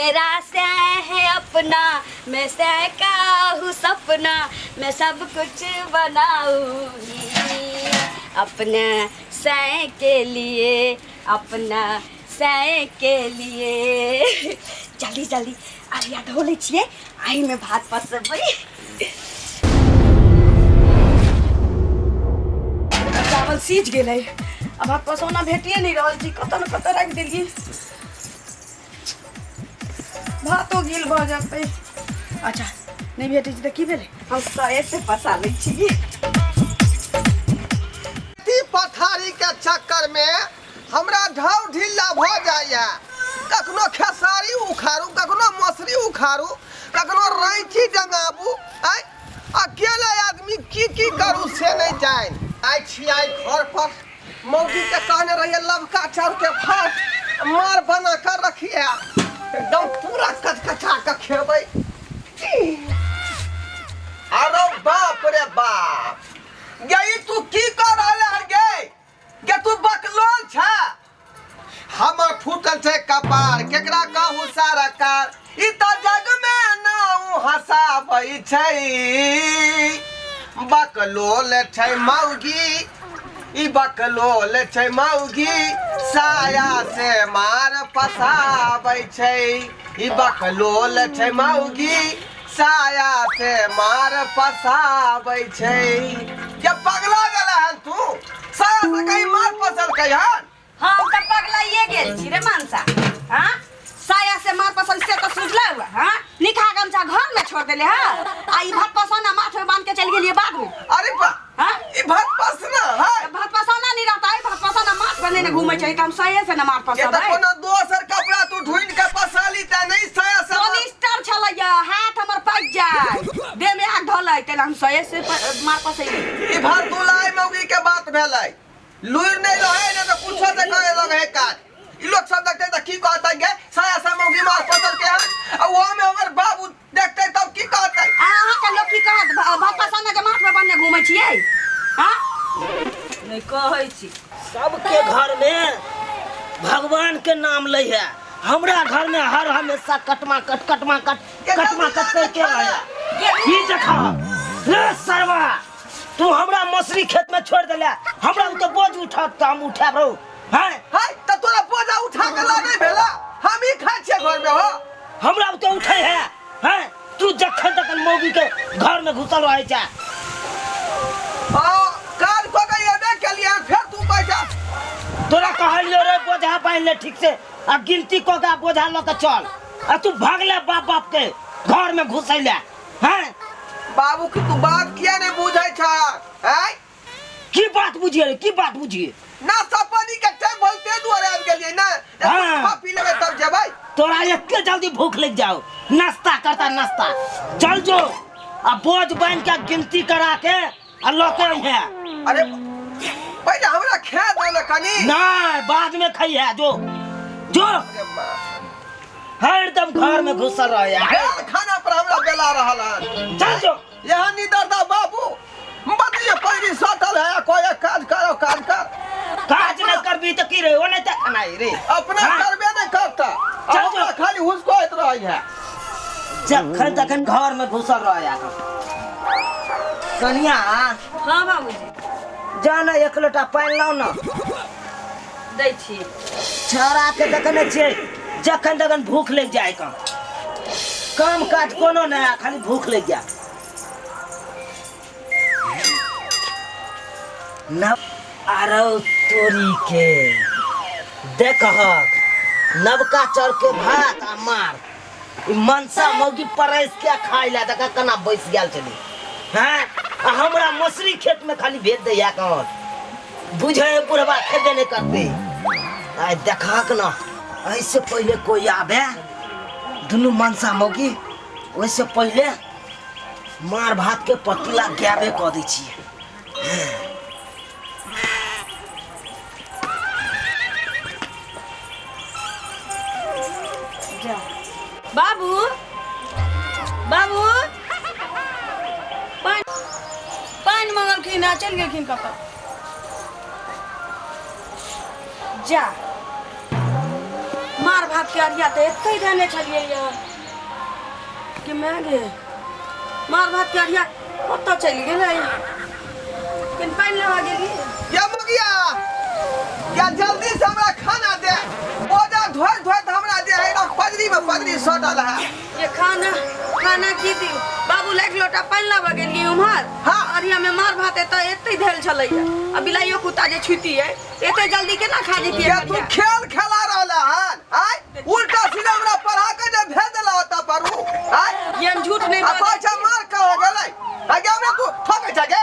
मेरा से है अपना, मैं से का हूँ सपना, मैं सब कुछ बनाऊंगी अपने से के लिए, अपना से के लिए। जल्दी जल्दी आलिया धो ले छिए, आई में भात पसबै। चावल सीझ गेलै, अब भात पसौना भेटिए नहीं रहल छी, कतऽ न कतऽ राखि देलिए, भातो गील भऽ जेतै। अच्छा नहीं भेटै छै तऽ की भेलै, हम सए से पसा लै छी। पथारी के चक्कर में हमरा ढाउ ढिल्ला भ जाइए, कखनो खेसारी उखाड़ू, कखनो मसरी उखाड़ू, कखनो रैंची डंगाबू। अकेले आदमी की करू से नहीं जान। आई घर पर मौगी के कहने रहिए लवका चाउर के भात मार बना कर रखिए, एकदम पूरा कचकचा के खेबै। अरे बाप रे बाप, गई तू की कर रहले गे? के तू बकलोल छ? हमर फूटल छै कपार, केकरा कहू सारा कार, ई त जग में नाउ हसाबै छै। बकलोल छै मौगी, ई बकलोल छै मौगी, साया से मार पसाबै छै। ई बकलोल छै मौगी, साया से मार पसाबै छै। ये पगला गेला हन तू, साया से कहीं मार पसल कहिहन। हम तो पगलाइए गेल छी रे मनसा। हां साया से मार पसल से तो सुझला हुआ। हां निखा गमछा घर में छोड़ देले। हां आई भात पसौना माथ में बांध के चल गेलिए बाग में। अरे बा, हां ई भात पसना है, भात पसौना नहीं रहता है, भात पसौना माथ बने ने घूमे छै, हम साये से न मार पसल। ये तो कोनो दोसर कपड़ा तू ढूंढ के पसाली त नहीं साया से पॉलिस्टर छलैया, हाथ हमर पक जाय, देह में आग धलै, तेला हम साये से मार पसैली। ई भात दुलाई मौगी के बात भेलै, लुइर नहीं रहे ने तो कुछो से करे लगे काज। ई लोग सब देखते त की कहतै गे साया से मौगी मार पसल के हन, आ वो में हमर बाबू देखते तब की कहतै? अहाँ के लोग की कहत, भात पसौना के माथ में बन्ने घूमे छियै? हां नहीं कहै छी, सबके घर में भगवान के नाम लै है, हमरा घर में हर हमेशा कटमा कट करके रहे। ई देखा रे सरवा, तू हमरा मसरी खेत में छोड़ देले, हमरा तो बोझ उठा त हम उठाब रहो। हैं त तोरा बोझा उठा के ला नहीं भेला, हम ही खाइ छियै घर में हो, हमरा तो उठै है। हैं तू जखन तक मौगी के घर में घुसल रहे छ। काल को के एबे के लिए फिर तू कह जा, तोरा कहलियो रे बोझा बांध ले ठीक से, आ गिनती को के बोझा ल के चल, आ तू भागले बाप के घर में घुसैले। हैं बाबू की तू बात किया नहीं बुझै छ? हैं की बात बुझिए रे, की बात बुझिए? ना सपनी के टाइम बोलते दुआरे आ गेलिए ना, हाँ। खा पी लेबे तब जेबै। तोरा इतने जल्दी भूख लग जाओ, नाश्ता करता नाश्ता चल जो, आ बोझ बांध के गिनती करा के आ लौटे है। अरे पहले हमरा खा दे कनी, नहीं बाद में खाई है, जो जो हरदम घर में घुसल रहे है। खाना पर हमरा बेला रहल हन, चल जो यहाँ निदर दा बाबू, बतिया पैरी सटल है, कोई काज करो, काज कर। काज नहीं करबी तो की रे, वो नहीं तक नहीं रे, अपना करबे नहीं करता, चल जो खाली हुसकोइत रही है। जखन तखन घर में घुसल रहे है। कनिया हां बाबूजी जाना एक लोटा पानी लाओ ना, दै छी। छड़ा के देखने छे, जखन तखन भूख लग जाए, काम काज कोनो नहीं, खाली भूख लग जाए। न आरो तोरी के देख नवका चाउर के भात आ मार, मनसा मौगी परस के खाई ला, देखा कना बैस गेल चली। हैं हमरा मसरी खेत में खाली भेज दैया, कौन बुझे बुढ़वा खेदे नहीं करते। आई देखा के ना, ऐसे पहले कोई आवे दुनू मनसा मौगी, वैसे पहले मार भात के पतीला गाबे कह दै छियै। बाबू बाबू पानी मंगलखिन, चल गेलखिन कतऽ? जा मार भात के अरिया तो एते देने छलिए यार कि मैं गे मार भात के अरिया कत चल गेलै किन पानी लगा गेली या मुगिया या जल्दी से हमरा खाना दे बोझा धोइ धोइ हमरा दे है पदरी में पदरी सटल है ये खाना की दी बाबू एक लोटा पानी लगा गेली उम्हर हाँ। अरिया में मार भात एते धेल छलैया आ बिलाइयो कुत्ता जे छुती है एते जल्दी केना खा जेतिए या तू खेल खेला रहला हन आय उल्टा सीधा हमरा पढ़ा के जे भेज देला ओता पढ़ू आय ये झूठ नहीं आ पाछा मार के हो गेलै आगे हमरा तू ठोकै छगे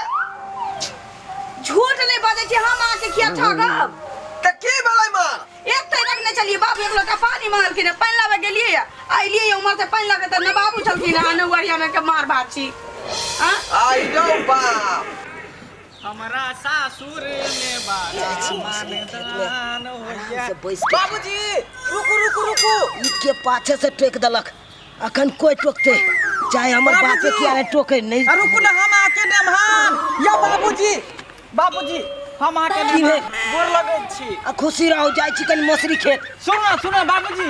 झूठ नहीं बाजे छी हम आके किया ठगब त की भेलै मार एते रखने चलिए बाबू एक लोटा पानी मांगल के पानी लावे गेलिए आइलिए उमर से पानी लगे त न बाबू चलती ना न वरिया में के मार बात छी हां आई नो बाप हमारा सासुर में बाला मानदान होया बाबूजी रुकू ई के पाछे से टोक देलक अखन कोई टोकते चाहे हमर बापे किया ने टोके नहीं रुकू ना हम आके नेमहान या बाबूजी हम आके नेमहान गोर लगै छी आ खुशी रहो जाय छी कनी मसरी खेत सुनो बाबूजी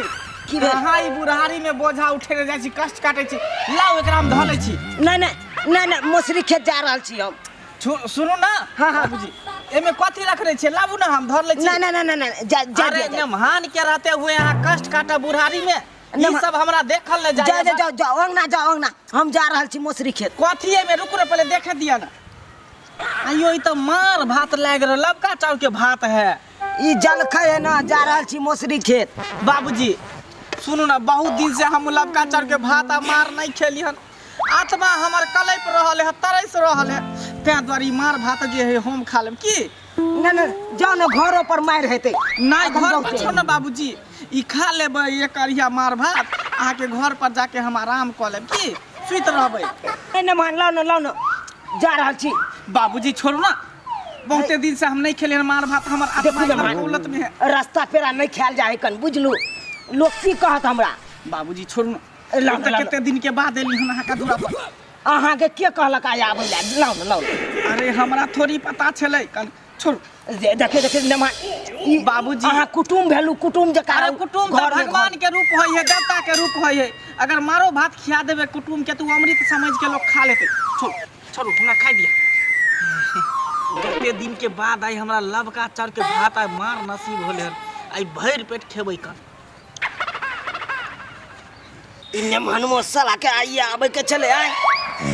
की भेल? हां ई बुढ़ारी में बोझा उठेने जाइ छी कष्ट काटै छी लाउ एकरा में धलै छी नहीं मसरी खेत जा रहल छी हम सुनो ना हाँ। बाबूजी एमे कथी रखने छी लाबू ना हम धर लै छी नहीं जा अरे नेमहान के रहते हुए यहाँ कष्ट काटा बुढ़ारी में ई सब हमरा देखल ले जाओ अंगना हम जा रहल छी मसरी खेत कथी में रुक रे पहले देखे दिया ना आइयो ई तो मार भात लाग रहा लबका चाउर के भात है ई जलखै है ना जा रहल छी मसरी खेत बाबूजी सुनू ना बहुत दिन से हम लबका चाउर के भात आ मार नहीं खेली हन आत्मा हमर कलैप रहल है तरस रहल है तै द्वारी मार भात जे है हम खा लेब की नहीं जाओ ना घरों पर मार हेते नहीं घर पर छो ना बाबूजी ई खा लेबै एक अरिया मार भात अहाँ के घर पर जाके हम आराम क लेब की सुइत रहबै नहीं मान लाओ ना जा रहल छी बाबूजी छोड़ू ना बहुते दिन से हम नहीं खेले हैं मार भात हमर आत्मा देखू उलट में है रास्ता पेरा नहीं खायल जाए कन बुझलू लोग की कहत हमरा बाबूजी छोड़ू ना लाओ हम तो कितने दिन के बाद एली हन अहाँ का दूरा पर अहाँ के के कहलक आय आबै ला लाओ अरे हमरा थोड़ी पता छलै कल छोड़ देखे नमान बाबूजी अहाँ कुटुम भेलू कुटुम जका अरे कुटुम तो भगवान के रूप होय है देवता के रूप होय है अगर मारो भात खिया देबे कुटुम के तू अमृत समझ के लोग खा लेते छोड़ू हमरा खा दिया कितने दिन के बाद आई हमरा लबका चाउर के भात आई मार नसीब होले हन आई भर पेट खेबै कन इन्ने मनमो साला के आइए आबै के चले आय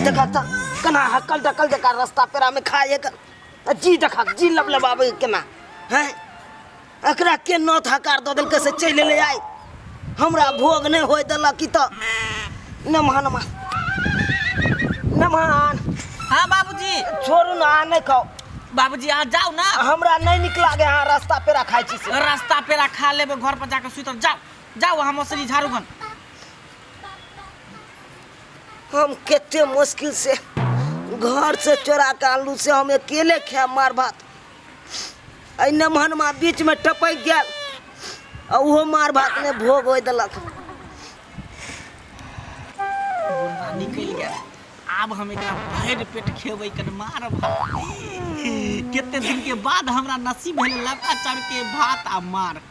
देखा त कना हकल ढकल जका रास्ता पेरा में खाए कर जी देखा जी लबलबाबै केना हैं एकरा के नौत हकार द देल के से चले ले आय हमरा भोग नहीं होय देलक की त नमान हां बाबूजी छोड़ू ना नहीं खाओ बाबूजी आ जाओ ना हमरा नहीं निक लागे हां रास्ता पेरा खाइ छी से रास्ता पेरा खा लेबे घर पर जाके सुत जाओ हम मसरी झाड़ूगन हम केते मुश्किल से घर से चोरा के आलू से हम अकेले खाए मार भात अने महनमा बीच में टपक गेल आ उहो मार भात ने भोग होय देलक निकल गया अब हम एकरा भर पेट खेबै कन मार भात कितने दिन के बाद हमरा नसीब भेल लबका चाउर के भात आ मार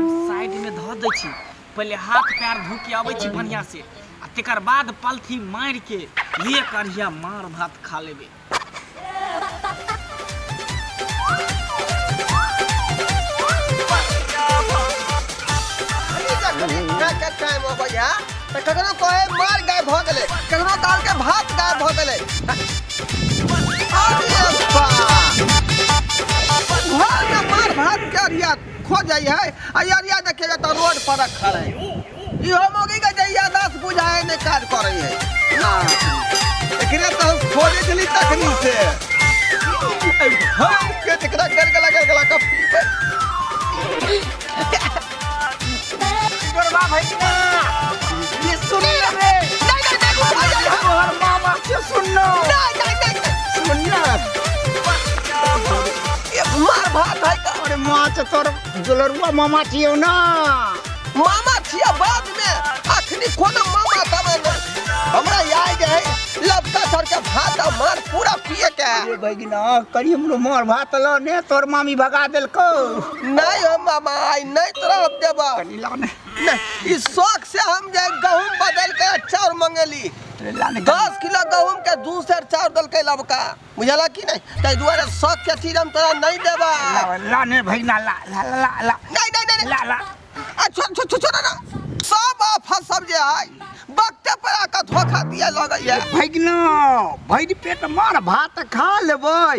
साइड में धो दै छी पहले हाथ पैर धो के आबै छी बढ़िया से आ तेकर बाद पलथी मार के ये करिया मार भात खा लेबे टाइम हो गया तो ककरो कहे मार गाय भ गेले ककरो दाल के भात गाय भ गेले अरे बा घर में मार भात के अरिया खो जाई है आ अरिया देखेगा तो रोड पर रखल है इहो मोगी के जइया 10 बुझाए ने काज करे है एकरे तो खोजे दिली तखनी से हम के तकरा गलगला का गरबा भैया ये सुन ले रे नहीं और मामा से सुननो सुनना ये मार भात है का अरे माँ तो तोर दुलरुआ मामा छियो ना मामा छिया बाद में अखनी कोनो मामा तब हमरा याद है लबका सर के भात मार पूरा पिए के है भगिना करी हमरो मार भात लो ने तोर मामी भगा देलको नहीं हो मामा आई नहीं तोरा देबा कनी लो ने नहीं इस शौक से हम जे गहूम बदल के चाउर मंगेली लाने 10 किलो गहूम के 2 सेर चाउर दल के लबका बुझला कि नहीं तै दुआरे शौक के चीज हम तोरा नहीं देबा लाने भगिना ला ला ला ला नहीं ला ला छोड़ ना सब आफत सब जे है वक्त पर आका धोखा दिया लगैया भगिना भइर पेट मार भात खा लेबै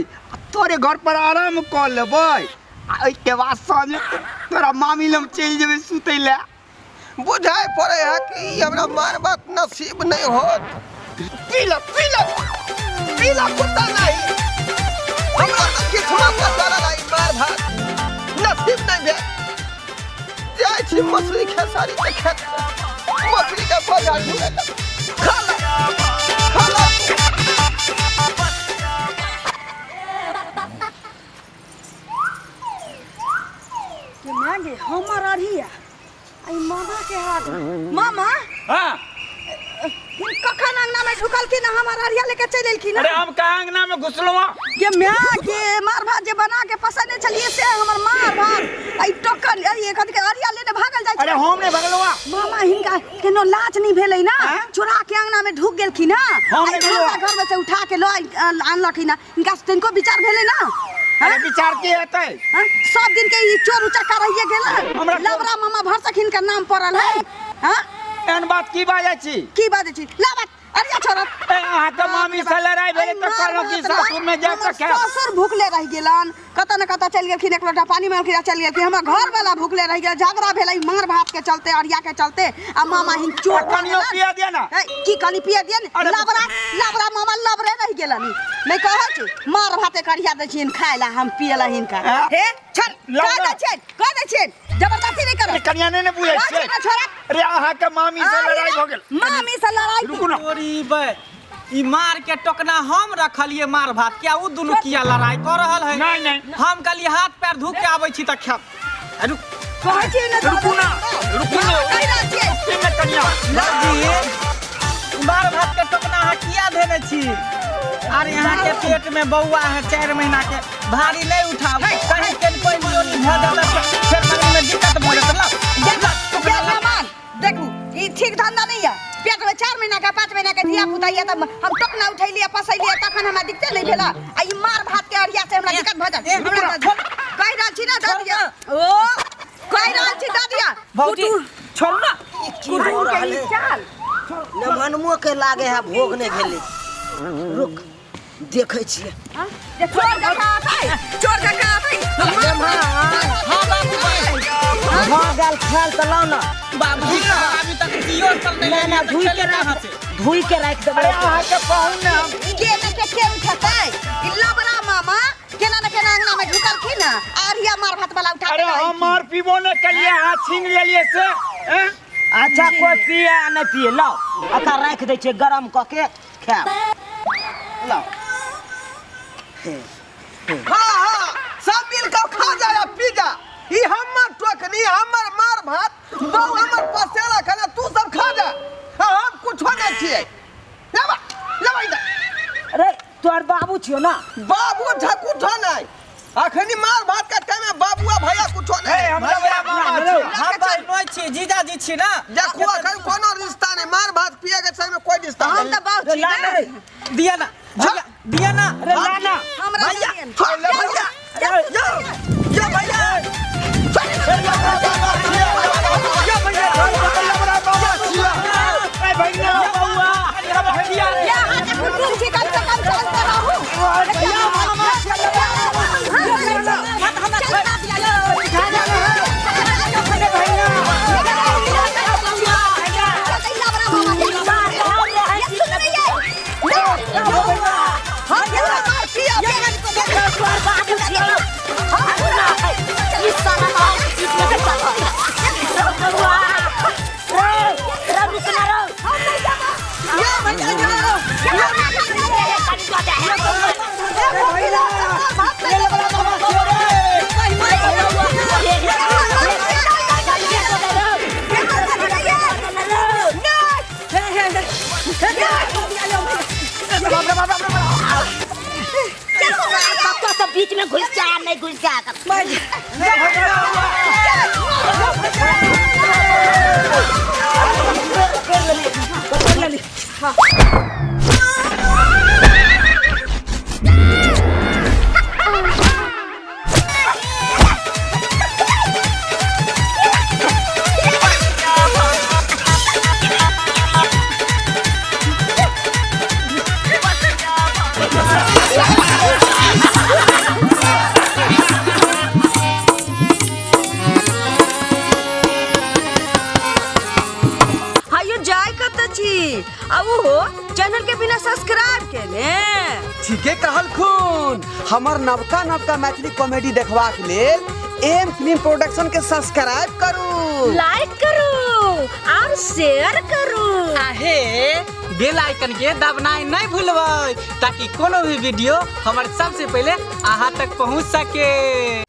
तोरे घर पर आराम क लेबै आ के बाद साँझ तोरा मामी लम चल जेबै सुतै ले बुझाई पड़े है कि हमरा मार बात नसीब नहीं होत पीला कुत्ता नहीं हमरा तो किस्मत का सारा नहीं मार भात नसीब नहीं भेल जाय छी मछली खेसारी के खेत मछली के बाजार में खा ला के मांगे हमर अरिया आई मामा के हाथ मामा हाँ हिन कखन अंगना में ढुकल की ना हमर अरिया लेके चल की ना अरे हम का अंगना में घुसलो ये म्या के मार भात जे बना के पसने चलिए से हमर मार भात आई टोकन ये कद के अरिया लेने भागल जाय अरे हम ने भगलवा मामा हिनका केनो लाज नहीं भेलै ना चोरा के अंगना में ढुक गेल की ना हम नहीं भेलवा। घर में से उठा के लो आनलक ना इनका तनको विचार भेलै ना अरे विचार के हेतै हाँ? सब दिन के ई चोर उचक्का रहिए गेल लबरा मामा भरसखिन के नाम पड़ल है हां एहन बात की बाजै छी की बाजै छी लाबत अरिया छोरा अहाँ के मामी से लड़ाई भेलै त कहलो कि सासुर में जा के खा ससुर भूखले रह गेलन कत न कत चल गेलखिन एक लोटा पानी में खिरा चल गेलखिन हमर घर वाला भूखले रह गेल झगड़ा भेलै मार भात के चलते अरिया के चलते आ मामा हिन चोर कनियो पिया दे ना की कनी पिया दियन लबरा मामा लबरे रह गेलन मैं कहै छी मार भाते करिया दै छिन खाय ला हम पियला हिनका हे छन कह दै छिन जबरदस्ती नहीं करो कनिया ने बुझै छै छोरा अरे अहाँ के मामी से लड़ाई भ गेल मामी से लड़ाई रुकू ना तोरी बे ई मार के टोकना हम रखलिए मार भात क्या उ दुनु किया लड़ाई कर रहल है नहीं हम कहलिए हाथ पैर धो के आबै छी त खाब रुक कहै छी ना रुकू ना कह रहा छियै कनिया जी मार भात के टोकना हा किया देने छी अरे यहाँ के पेट में बौआ है 4 महीना के भारी नहीं उठाव कहीं के कोई नियोनी भ जाता फिर मन में दिक्कत बोले तो देखू ई ठीक धंधा नहीं है पेट में 4 महीना का 5 महीना के धिया पुता ये तब हम टोकना उठैलिए पसैलिए तखन हमरा दिक्कत नहीं भेला आ ई मार भात के अरिया से हमरा दिक्कत भ जात हमरा कह रहल छी ना दादिया ओ कह रहल छी दादिया भौजी छोड़ ना कुटू के चाल न मनमो के लागे है भोग ने भेले रुक देखै छियै हां ये चोर जका आबै हां बाबू हां गाल खाल त लाओ ना बाबू अभी तक दियो चल नहीं ना धुई के रख देबै अरे अहाँ के पाहुन ने हम के न के उठतै ई लबरा मामा केना न केना अंगना में ढुकल की ना आरिया मार भात वाला उठा अरे हम मार पीबो न कलिए हाथ छीन लेलिए से अच्छा कोई पिए आ नहीं पिए लाओ अका रख दै छियै गरम क के खाब लाओ हाँ सब मिल के खा जा पी जा ई हमर टोकनी हमर मार भात बहु हमर पसेला खाना तू सब खा जा हम कुछ नहीं छिए लेबा इधर अरे तोर बाबू छियो ना बाबू झकू ठो नहीं अखनी मार भात के टाइम में बाबूआ भैया कुछ नहीं हमरा बड़ा मामा हम भाई नोय छी जीजा जी छी ना देखो अखन कोनो रिश्ता नहीं मार भात पिए के समय में कोई रिश्ता हम नहीं त बाऊ छी ना दिया ना दिया ना अरे लाना हमरा भैया दियन यो भैया या हाथ कुटुम छी कम से कम चलते रहू या मामा में घुस जा नहीं घुस जा हायो जाय कत छी अब हो चैनल के बिना सब्सक्राइब के ने ठीके कहल खून हमर नवका नवका मैथिली कॉमेडी देखबाक लेल एम फिल्म प्रोडक्शन के सब्सक्राइब करू, लाइक करू और शेयर करू आहे बेल आइकन के दबनाई नहीं भूलबै ताकि कोनो भी वीडियो हमारे सबसे पहले अहाँ तक पहुंच सके।